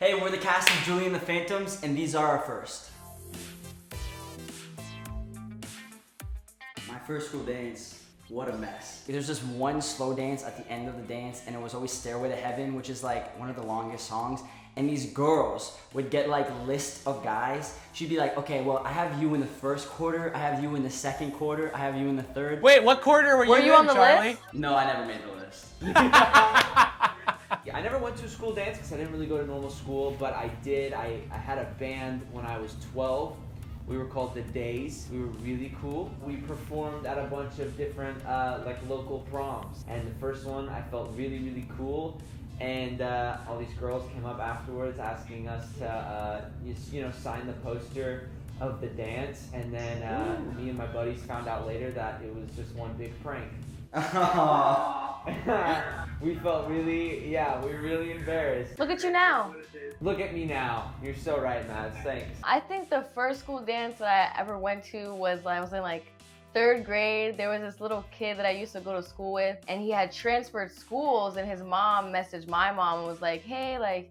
Hey, we're the cast of Julie and the Phantoms, and these are our first. My first school dance, what a mess. There's just one slow dance at the end of the dance, and it was always Stairway to Heaven, which is like one of the longest songs. And these girls would get like a list of guys. She'd be like, okay, well, I have you in the first quarter, I have you in the second quarter, I have you in the third. Wait, what quarter were you in, on the Charlie? list? No, I never made the list. I never went to a school dance because I didn't really go to normal school, but I did. I had a band when I was 12. We were called The Days. We were really cool. We performed at a bunch of different like local proms. And the first one, I felt really, really cool. And all these girls came up afterwards asking us to sign the poster of the dance. And then me and my buddies found out later that it was just one big prank. We felt really, we were really embarrassed. Look at you now. Look at me now. You're so right, Mads. Thanks. I think the first school dance that I ever went to was I was in like 3rd grade. There was this little kid that I used to go to school with, and he had transferred schools, and his mom messaged my mom and was like, hey, like,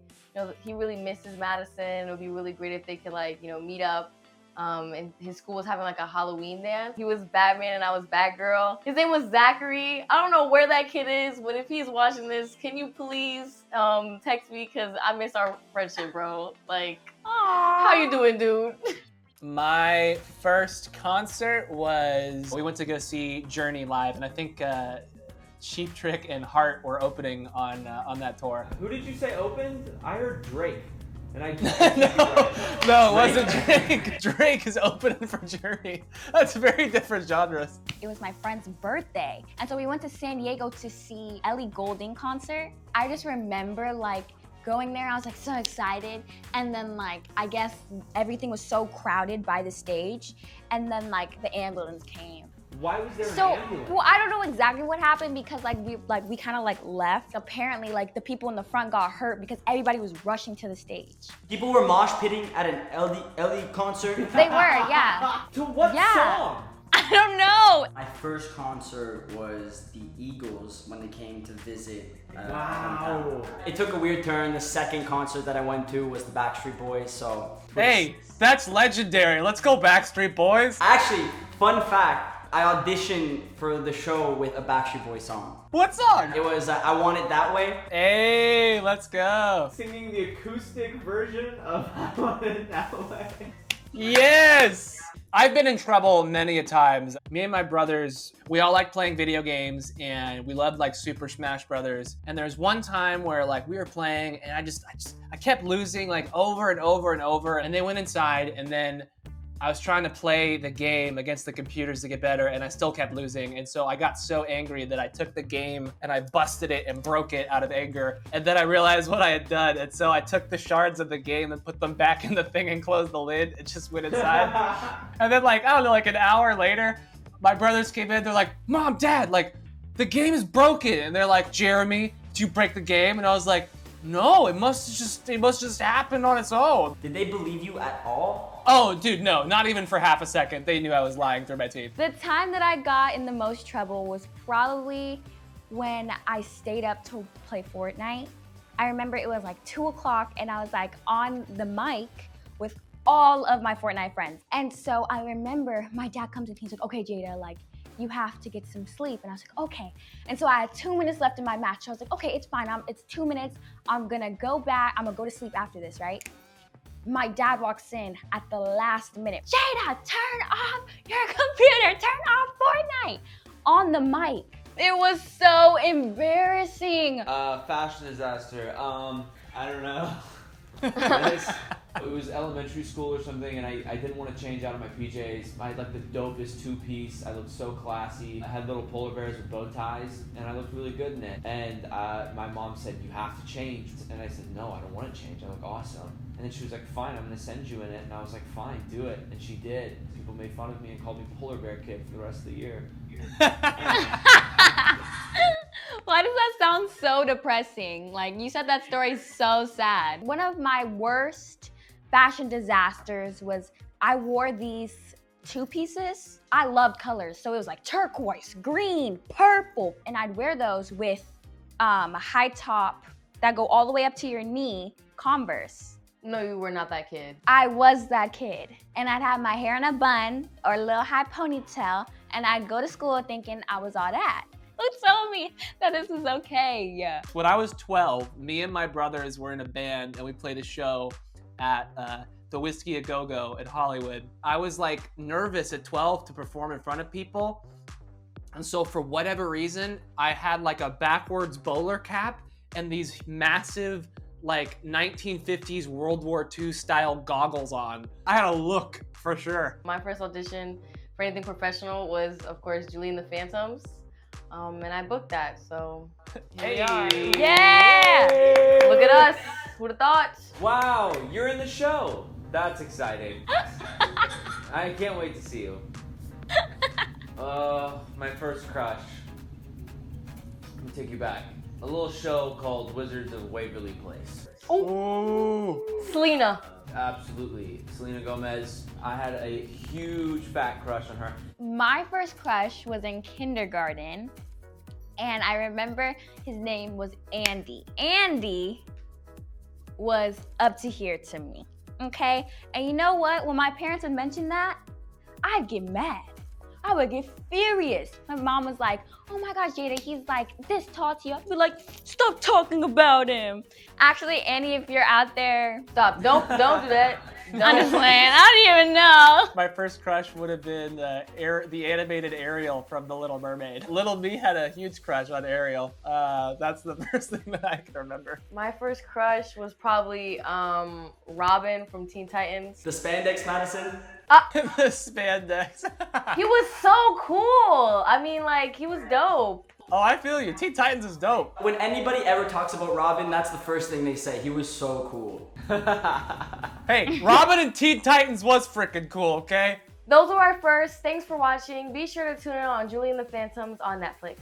he really misses Madison. It would be really great if they could meet up. And his school was having like a Halloween dance. He was Batman and I was Batgirl. His name was Zachary. I don't know where that kid is, but if he's watching this, can you please text me? Cause I miss our friendship, bro. Like, how you doing, dude? My first concert was, we went to go see Journey live, and I think Cheap Trick and Heart were opening on that tour. Who did you say opened? I heard Drake. And I No, it wasn't Drake. Drake is opening for Journey. That's very different genres. It was my friend's birthday, and so we went to San Diego to see Ellie Goulding concert. I just remember like going there, I was like so excited, and then like I guess everything was so crowded by the stage, and then like the ambulance came. Why was there an ambulance? Well, I don't know exactly what happened because we kind of like left. Apparently, like the people in the front got hurt because everybody was rushing to the stage. People were mosh pitting at an Ellie concert. They were, yeah. To what song? I don't know. My first concert was the Eagles when they came to visit. Wow. It took a weird turn. The second concert that I went to was the Backstreet Boys, so. Hey, that's legendary. Let's go Backstreet Boys. Actually, fun fact, I auditioned for the show with a Backstreet Boys song. What song? It was I Want It That Way. Hey, let's go. Singing the acoustic version of I Want It That Way. Yes! I've been in trouble many a times. Me and my brothers, we all like playing video games, and we loved like Super Smash Brothers. And there's one time where like we were playing, and I kept losing like over and over and over. And they went inside, and then I was trying to play the game against the computers to get better, and I still kept losing. And so I got so angry that I took the game and I busted it and broke it out of anger. And then I realized what I had done. And so I took the shards of the game and put them back in the thing and closed the lid. It just went inside. And then like, I don't know, like an hour later, my brothers came in. They're like, Mom, Dad, like the game is broken. And they're like, Jeremy, did you break the game? And I was like, no, it must just happen on its own. Did they believe you at all? Oh, dude, no, not even for half a second. They knew I was lying through my teeth. The time that I got in the most trouble was probably when I stayed up to play Fortnite. I remember it was like 2 o'clock and I was like on the mic with all of my Fortnite friends. And so I remember my dad comes in, he's like, okay, Jada, like you have to get some sleep. And I was like, okay. And so I had 2 minutes left in my match. So I was like, okay, it's fine. It's 2 minutes. I'm gonna go back. I'm gonna go to sleep after this, right? My dad walks in at the last minute. Jada, turn off your computer. Turn off Fortnite on the mic. It was so embarrassing. Fashion disaster. I don't know. It was elementary school or something, and I didn't want to change out of my PJs. I had like the dopest 2-piece. I looked so classy. I had little polar bears with bow ties, and I looked really good in it. And my mom said, you have to change. And I said, no, I don't want to change. I look awesome. And then she was like, fine, I'm going to send you in it. And I was like, fine, do it. And she did. People made fun of me and called me Polar Bear Kid for the rest of the year. Why does that sound so depressing? Like, you said that story so sad. One of my worst fashion disasters was I wore these 2-pieces. I loved colors, so it was like turquoise, green, purple, and I'd wear those with a high top that go all the way up to your knee Converse. No, you were not that kid. I was that kid. And I'd have my hair in a bun or a little high ponytail, and I'd go to school thinking I was all that. Who told me that this is okay? Yeah. When I was 12, me and my brothers were in a band and we played a show at the Whiskey A Go Go in Hollywood. I was like nervous at 12 to perform in front of people. And so for whatever reason, I had like a backwards bowler cap and these massive like 1950s World War II style goggles on. I had a look for sure. My first audition for anything professional was, of course, Julie and the Phantoms. And I booked that, so here we are. Yeah! Look at us. Who'd have thought? Wow, you're in the show. That's exciting. I can't wait to see you. My first crush. Let me take you back. A little show called Wizards of Waverly Place. Ooh. Selena. Absolutely. Selena Gomez. I had a huge fat crush on her. My first crush was in kindergarten, and I remember his name was Andy. Andy was up to here to me, okay? And you know what? When my parents would mention that, I'd get mad. I would get furious. My mom was like, oh my gosh, Jada, he's like this tall to you. I'd be like, stop talking about him. Actually, Andy, if you're out there, Stop. Don't do that. I'm just playing. I don't even know. My first crush would have been the animated Ariel from The Little Mermaid. Little me had a huge crush on Ariel. That's the first thing that I can remember. My first crush was probably Robin from Teen Titans. The spandex Madison. The spandex. He was so cool. I mean, like, he was dope. Oh, I feel you. Teen Titans is dope. When anybody ever talks about Robin, that's the first thing they say. He was so cool. Hey, Robin and Teen Titans was freaking cool, okay? Those were our first. Thanks for watching. Be sure to tune in on Julie and the Phantoms on Netflix.